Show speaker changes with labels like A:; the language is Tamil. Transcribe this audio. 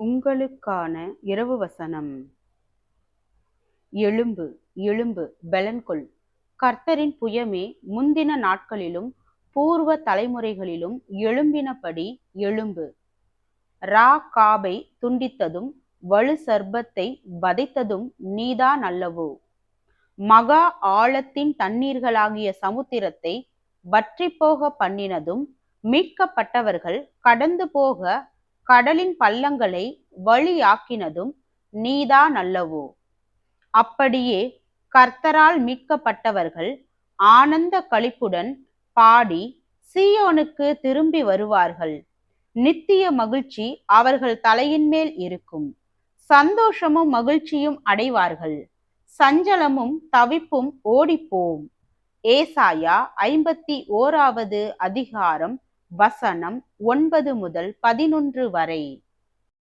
A: உங்களுக்கான இரவு வசனம். எழும்பு, எழும்பு, பெலன்கொள். கர்த்தரின் புயமே முந்தின நாட்களிலும் பூர்வ தலைமுறைகளிலும் எழும்பினபடி எழும்பு. காபை துண்டித்ததும் வலு சர்ப்பத்தை வதைத்ததும் நீதான் அல்லவோ? மகா ஆழத்தின் தண்ணீர்களாகிய சமுத்திரத்தை வற்றிப்போக பண்ணினதும் மீட்கப்பட்டவர்கள் கடந்து போக கடலின் பள்ளங்களை வழியாக்கினதும் நீதான் அல்லவோ? அப்படியே கர்த்தரால் மீட்கப்பட்டவர்கள் ஆனந்த களிப்புடன் பாடி சீயோனுக்கு திரும்பி வருவார்கள். நித்திய மகிழ்ச்சி அவர்கள் தலையின் மேல் இருக்கும். சந்தோஷமும் மகிழ்ச்சியும் அடைவார்கள். சஞ்சலமும் தவிப்பும் ஓடிப்போம். ஏசாயா 51 அதிகாரம் வசனம் 9 முதல் 11 வரை.